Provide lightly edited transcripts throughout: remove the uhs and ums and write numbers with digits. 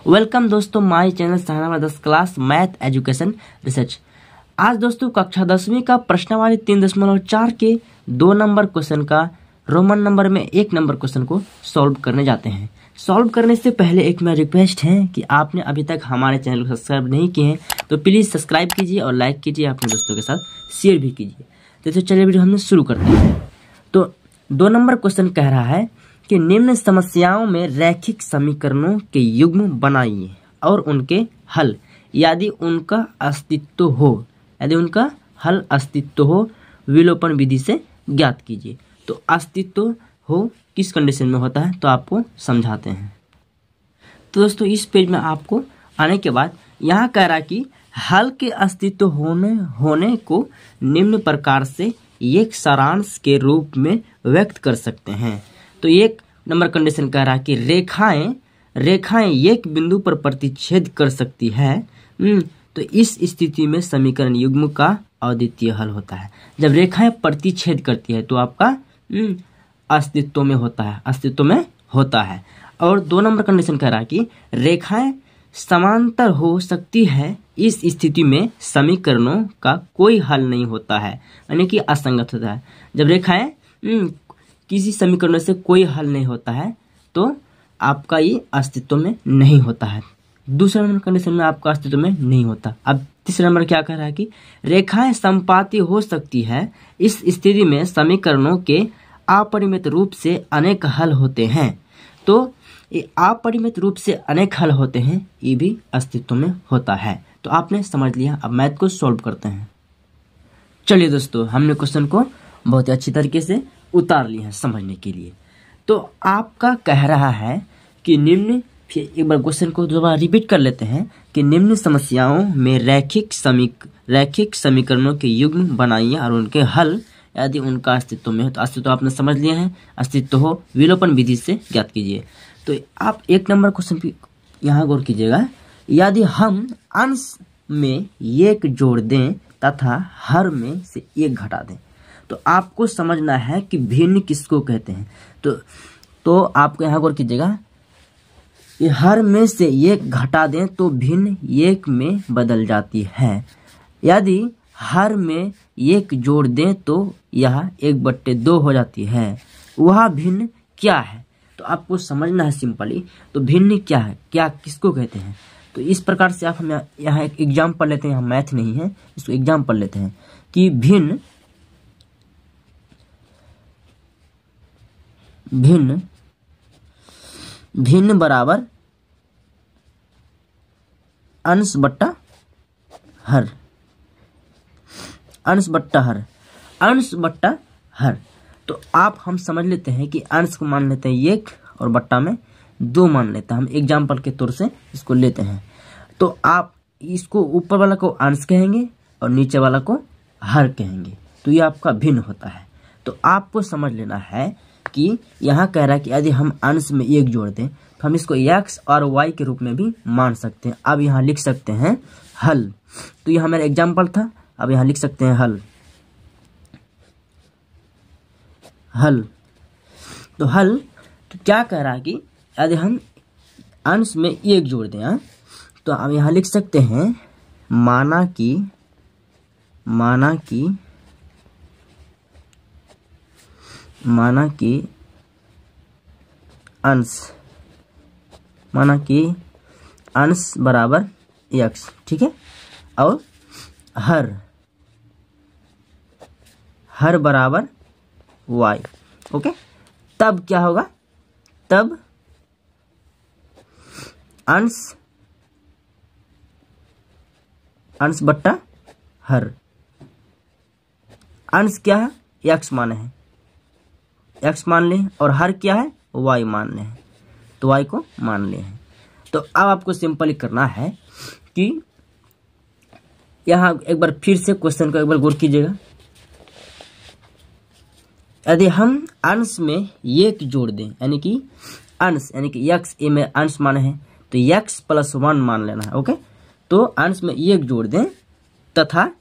Welcome दोस्तों my channel Sahana 10 class math education research. आज दोस्तों कक्षा 10वीं का प्रश्नावली 3.4 के 2 नंबर क्वेश्चन का रोमन नंबर में 1 नंबर क्वेश्चन को सॉल्व करने जाते हैं। सॉल्व करने से पहले एक मेरा रिक्वेस्ट है कि आपने अभी तक हमारे चैनल को सब्सक्राइब नहीं किए हैं तो प्लीज़ सब्सक्राइब कीजिए और लाइक कीजिए, अपने दोस्तों के साथ शेयर भी कीजिए। तो चलिए वीडियो हमने शुरू करते हैं। तो 2 नंबर क्वेश्चन कह रहा है कि निम्न समस्याओं में रैखिक समीकरणों के युग्म बनाइए और उनके हल यदि उनका हल अस्तित्व हो विलोपन विधि से ज्ञात कीजिए। तो अस्तित्व हो किस कंडीशन में होता है तो आपको समझाते हैं। तो दोस्तों इस पेज में आपको आने के बाद यहाँ कह रहा है कि हल के अस्तित्व होने को निम्न प्रकार से एक सारांश के रूप में व्यक्त कर सकते हैं। तो 1 नंबर कंडीशन कह रहा है कि रेखाएं एक बिंदु पर प्रतिच्छेद कर सकती है। तो इस स्थिति में समीकरण युग्म का अद्वितीय हल होता है। जब रेखाएं प्रतिच्छेद करती है तो आपका अस्तित्व में होता है। और 2 नंबर कंडीशन कह रहा है कि रेखाएं समांतर हो सकती है। इस स्थिति में समीकरणों का कोई हल नहीं होता है, यानी कि असंगत होता है। जब रेखाएं किसी समीकरण से कोई हल नहीं होता है तो आपका ये अस्तित्व में नहीं होता है। दूसरा नंबर कंडीशन में आपका अस्तित्व में नहीं होता। अब तीसरा नंबर क्या कह रहा है कि रेखाएं समपाती हो सकती है। इस स्थिति में समीकरणों के अपरिमित रूप से अनेक हल होते हैं। तो ये अपरिमित रूप से अनेक हल होते हैं, ये भी अस्तित्व में होता है। तो आपने समझ लिया। अब मैथ को सॉल्व करते हैं। चलिए दोस्तों, हमने क्वेश्चन को बहुत ही अच्छी तरीके से उतार लिया है समझने के लिए। तो आपका कह रहा है कि निम्न, फिर एक बार क्वेश्चन को दोबारा रिपीट कर लेते हैं कि निम्न समस्याओं में रैखिक समीकरणों के युग्म बनाइए और उनके हल यदि उनका अस्तित्व में हो। तो अस्तित्व आपने समझ लिया है, अस्तित्व हो विलोपन विधि से ज्ञात कीजिए। तो आप 1 नंबर क्वेश्चन पे यहाँ गौर कीजिएगा। यदि हम अंश में 1 जोड़ दें तथा हर में से 1 घटा दें तो आपको समझना है कि भिन्न किसको कहते हैं। तो आपको यहाँ गौर कीजिएगा, ये हर में से 1 घटा दें तो भिन्न 1 में बदल जाती है। यदि हर में 1 जोड़ दें तो यह 1/2 हो जाती है। वह भिन्न क्या है तो आपको समझना है सिंपली। तो भिन्न क्या है, क्या किसको कहते हैं। तो इस प्रकार से आप हम यहाँ एक एग्जाम पढ़ लेते हैं। यहाँ मैथ नहीं है, इसको एग्जाम पढ़ लेते हैं कि भिन्न बराबर अंश बट्टा हर। तो आप हम समझ लेते हैं कि अंश को मान लेते हैं 1 और बट्टा में 2 मान लेते हैं। हम एग्जाम्पल के तौर से इसको लेते हैं। तो आप इसको ऊपर वाला को अंश कहेंगे और नीचे वाला को हर कहेंगे। तो ये आपका भिन्न होता है। तो आपको समझ लेना है कि यहाँ कह रहा है कि यदि हम अंश में 1 जोड़ दें तो हम इसको x और y के रूप में भी मान सकते हैं। अब यहाँ लिख सकते हैं हल। तो यह हमारा एग्जाम्पल था, अब यहाँ लिख सकते हैं हल। तो क्या कह रहा है कि यदि हम अंश में 1 जोड़ दें तो अब यहाँ लिख सकते हैं माना कि अंश बराबर x, ठीक है, और हर बराबर y। ओके, तब क्या होगा, तब अंश बट्टा हर। अंश क्या है, x माने हैं, x मान लें, और हर क्या है, y मान लें, तो y को मान लें हैं। तो अब आपको सिंपली करना है कि यहाँ एक बार फिर से क्वेश्चन को एक बार गौर कीजिएगा। यदि हम अंश में 1 जोड़ दें, यानी कि x ए में अंश मान है तो x + 1 मान लेना है। ओके, तो अंश में 1 जोड़ दें तथा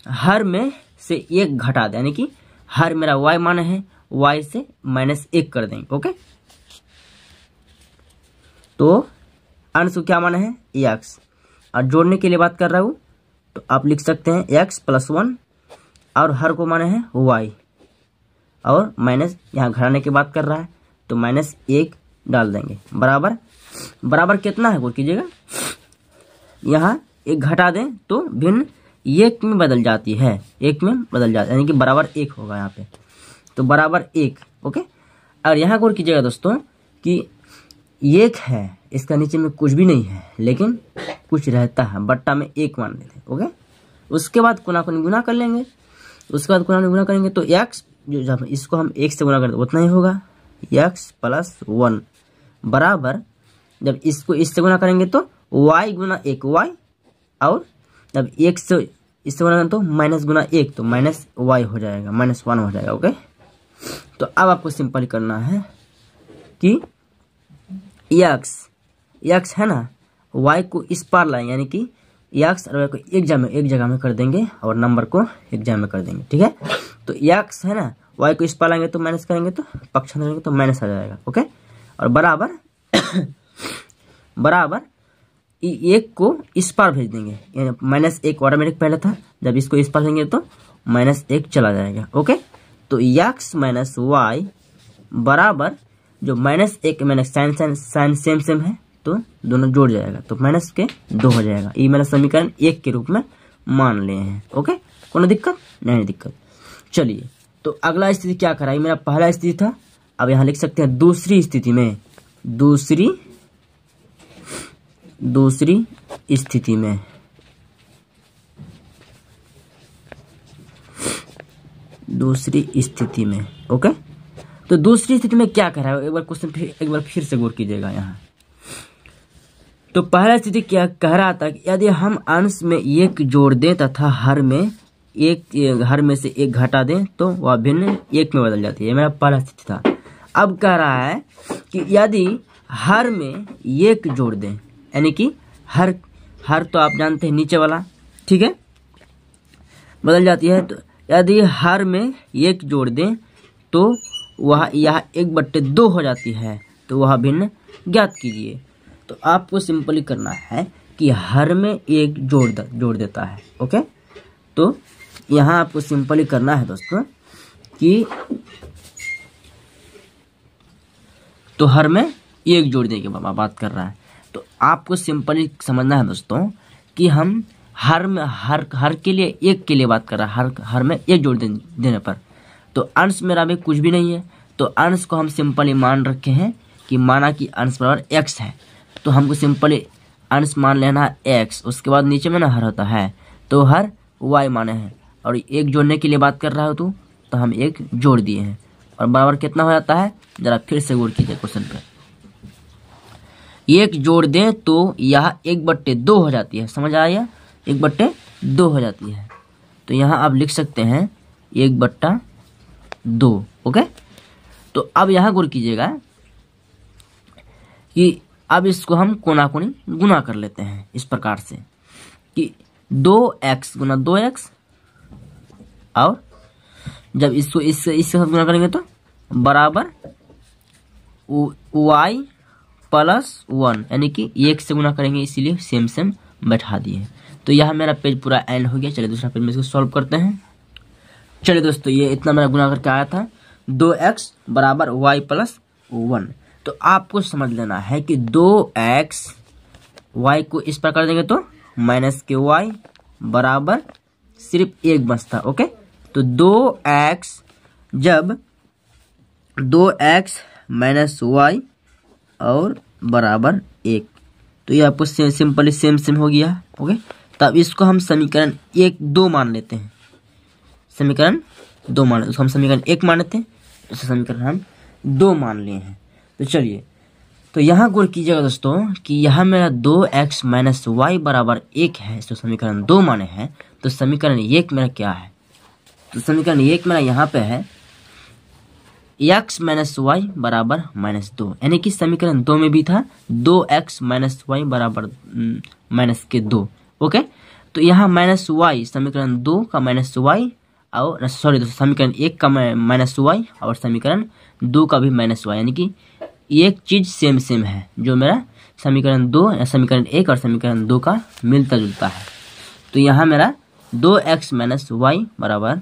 हर में से 1 घटा दें, यानी कि हर मेरा y मान है, y से -1 कर देंगे। ओके, तो अंश को क्या माना है x, और जोड़ने के लिए बात कर रहा हूँ तो आप लिख सकते हैं x + 1, और हर को माने है y, और माइनस यहाँ घटाने की बात कर रहा है तो -1 डाल देंगे, बराबर बराबर कितना है गौर कीजिएगा, यहाँ एक घटा दें तो भिन्न एक में बदल जाती है, एक में बदल जाती है, यानी कि बराबर 1 होगा यहाँ पे, तो बराबर 1। ओके, और यहाँ गौर कीजिएगा दोस्तों कि 1 है, इसका नीचे में कुछ भी नहीं है लेकिन कुछ रहता है, बट्टा में 1 मान लेते हैं। ओके, उसके बाद कोना को गुना कर लेंगे, उसके बाद कोना गुना करेंगे तो x, जो जब इसको हम 1 से गुना करें तो उतना ही होगा, x + 1 बराबर, जब इसको इससे गुना करेंगे तो y गुना 1 y, और जब 1 से इससे गुना करें तो माइनस गुना 1 तो -y हो जाएगा, -1 हो जाएगा। ओके, तो अब आपको सिंपल करना है कि x है ना, y को इस पार लाएंगे, यानी कि x और y को एक जगह में कर देंगे और नंबर को एक जगह में कर देंगे। ठीक है, तो x है ना, y को इस पार लाएंगे तो माइनस करेंगे तो पक्ष करेंगे तो माइनस आ जाएगा। ओके, और बराबर बराबर 1 को इस पार भेज देंगे, यानी -1 ऑटोमेटिक पहले था, जब इसको इस पार भेजेंगे तो -1 चला जाएगा। ओके, तो x - y बराबर, जो -1 साइन सेम है तो दोनों जोड़ जाएगा तो -2 हो जाएगा। ये मेरा समीकरण 1 के रूप में मान लिए हैं। ओके, कोनो दिक्कत नहीं, दिक्कत। चलिए, तो अगला स्थिति क्या करा, मेरा पहला स्थिति था, अब यहाँ लिख सकते हैं दूसरी स्थिति में, दूसरी स्थिति में ओके, तो दूसरी स्थिति में क्या कर रहा है, एक बार क्वेश्चन फिर से गौर कीजिएगा यहाँ। तो पहला स्थिति क्या कह रहा था कि यदि हम अंश में 1 जोड़ दें तथा हर में से 1 घटा दें तो वह भिन्न 1 में बदल जाती है, मेरा पहला स्थिति था। अब कह रहा है कि यदि हर में 1 जोड़ दें, यानी कि हर तो आप जानते हैं नीचे वाला, ठीक है, बदल जाती है, तो यदि हर में 1 जोड़ दें तो वह यह 1/2 हो जाती है, तो वह भिन्न ज्ञात कीजिए। तो आपको सिंपली करना है कि हर में 1 जोड़ देता है। ओके, तो यहाँ आपको सिंपली करना है दोस्तों कि तो हर में 1 जोड़ने की बात कर रहा है, तो आपको सिंपली समझना है दोस्तों कि हम हर के लिए 1 के लिए बात कर रहा है, हर में 1 जोड़ देने पर, तो अंश मेरा भी कुछ भी नहीं है, तो अंश को हम सिंपली मान रखे हैं कि माना कि अंश बराबर x है, तो हमको सिंपली अंश मान लेना है x, उसके बाद नीचे में ना हर होता है तो हर y माने हैं, और 1 जोड़ने के लिए बात कर रहा हो तो हम 1 जोड़ दिए हैं, और बराबर कितना हो जाता है, जरा फिर से गौर कीजिए क्वेश्चन पे। 1 जोड़ दें तो यह 1/2 हो जाती है, समझ आया, 1/2 हो जाती है, तो यहाँ आप लिख सकते हैं 1/2। ओके, तो अब यहाँ गौर कीजिएगा कि अब इसको हम कोना कोनी गुना कर लेते हैं इस प्रकार से कि 2x गुना 2x, और जब इसको इससे साथ गुना करेंगे तो बराबर y + 1, यानी कि 1 से गुना करेंगे, इसीलिए सेम बैठा दिए। तो यह मेरा पेज पूरा एंड हो गया। चलिए दूसरा पेज में इसको सॉल्व करते हैं। चलिए दोस्तों, ये इतना मेरा गुना करके आया था 2x बराबर y + 1। तो आपको समझ लेना है कि 2x y को इस पर कर देंगे तो -y बराबर सिर्फ 1 बचता। ओके, तो 2x जब 2x -y और बराबर 1, तो ये आपको सिंपली सेम हो गया। ओके, तब इसको हम समीकरण 1-2 मान लेते हैं, समीकरण 2 मान, उसको हम समीकरण 1 मान लेते हैं, इसे समीकरण हम 2 मान लिए हैं। तो चलिए, तो यहाँ गौर कीजिएगा दोस्तों कि यहाँ मेरा 2x - y बराबर 1 है, इसको समीकरण 2 माने हैं, तो समीकरण 1 मेरा क्या है, तो समीकरण 1 मेरा यहाँ पे है x - y बराबर -2, यानी कि समीकरण 2 में भी था 2x - y बराबर -2। ओके, तो यहाँ -y समीकरण 2 का -y, और सॉरी समीकरण 1 का -y और समीकरण 2 का भी -y, यानी कि एक चीज सेम है, जो मेरा समीकरण 2 या समीकरण 1 और समीकरण 2 का मिलता जुलता है। तो यहाँ मेरा 2x माइनस वाई बराबर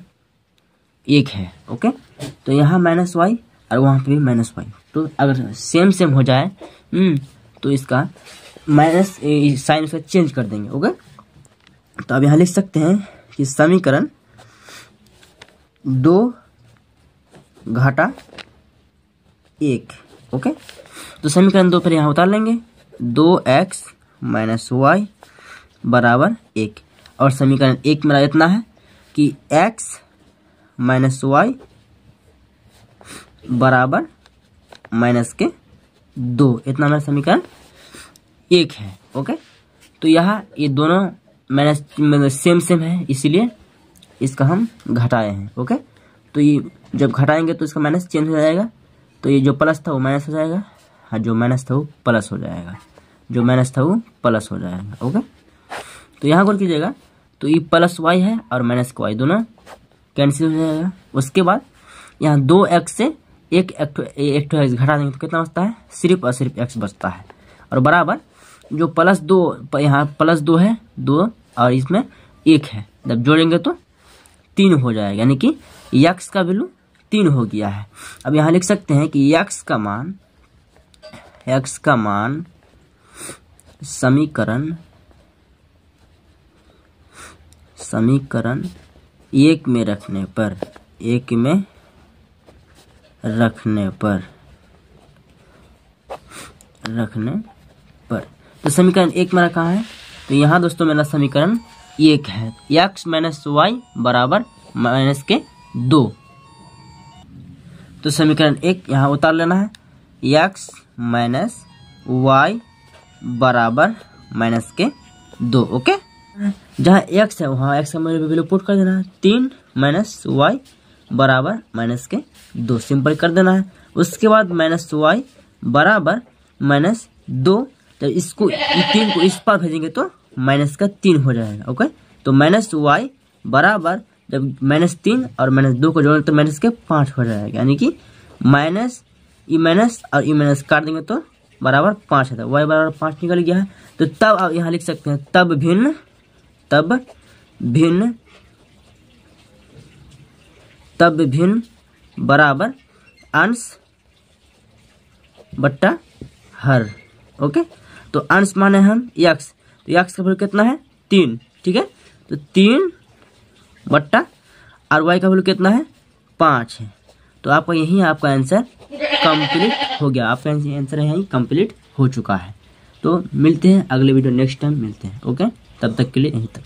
1 है। ओके, तो यहाँ माइनस वाई और वहाँ पे भी माइनस वाई, तो अगर सेम सेम हो जाए तो इसका माइनस साइन उसका चेंज कर देंगे। ओके, तो अब यहाँ लिख सकते हैं कि समीकरण 2 घाटा 1। ओके, तो समीकरण 2 पर यहाँ उतार लेंगे, 2x माइनस वाई बराबर 1। और समीकरण 1 मेरा इतना है कि x माइनस वाई बराबर माइनस के 2, इतना मेरा समीकरण 1 है। ओके, तो यहाँ ये दोनों माइनस सेम सेम है, इसीलिए इसका हम घटाए हैं। ओके, तो ये जब घटाएंगे तो इसका माइनस चेंज हो जाएगा, तो ये जो प्लस था वो माइनस हो जाएगा, हाँ जो माइनस था वो प्लस हो जाएगा, जो माइनस था वो प्लस हो जाएगा। ओके, तो यहाँ गौर कीजिएगा, तो ये प्लस वाई है और माइनस का वाई दोनों कैंसिल हो जाएगा। उसके बाद यहाँ 2x से एक एक्स घटा देंगे तो कितना बचता है, सिर्फ और सिर्फ x बचता है। और बराबर जो प्लस 2 यहाँ प्लस 2 है 2 और इसमें 1 है, जब जोड़ेंगे तो 3 हो जाएगा, यानी कि x का वैल्यू 3 हो गया है। अब यहाँ लिख सकते हैं कि x का मान समीकरण 1 में रखने पर तो समीकरण 1 मेरा कहाँ है, तो यहाँ दोस्तों मेरा समीकरण 1 है, x माइनस वाई बराबर माइनस के 2। तो समीकरण 1 यहाँ उतार लेना है, x माइनस वाई बराबर माइनस के 2। ओके, जहाँ x है वहाँ x का वैल्यू पुट कर देना है, 3 माइनस वाई बराबर माइनस के 2 सिंपल कर देना है। उसके बाद माइनस वाई बराबर माइनस 2, जब इसको 3 को इस पार भेजेंगे तो माइनस का 3 हो जाएगा। ओके, तो माइनस वाई बराबर जब -3 और -2 को जोड़ेंगे तो माइनस के 5 हो जाएगा, यानी कि माइनस ई माइनस और ई माइनस काट देंगे तो बराबर 5 है, वाई बराबर 5 निकल गया है। तो तब आप यहाँ लिख सकते हैं तब भिन्न बराबर अंश बट्टा हर। ओके, तो अंश माने हम x, तो x का वैल्यू कितना है 3, ठीक है, तो 3 बट्टा और y का वैल्यू कितना है 5 है। तो आपका यही आपका आंसर कंप्लीट हो गया, आपका आंसर यही कंप्लीट हो चुका है। तो मिलते हैं अगले वीडियो, नेक्स्ट टाइम मिलते हैं। ओके, तब तक के लिए यहीं तक।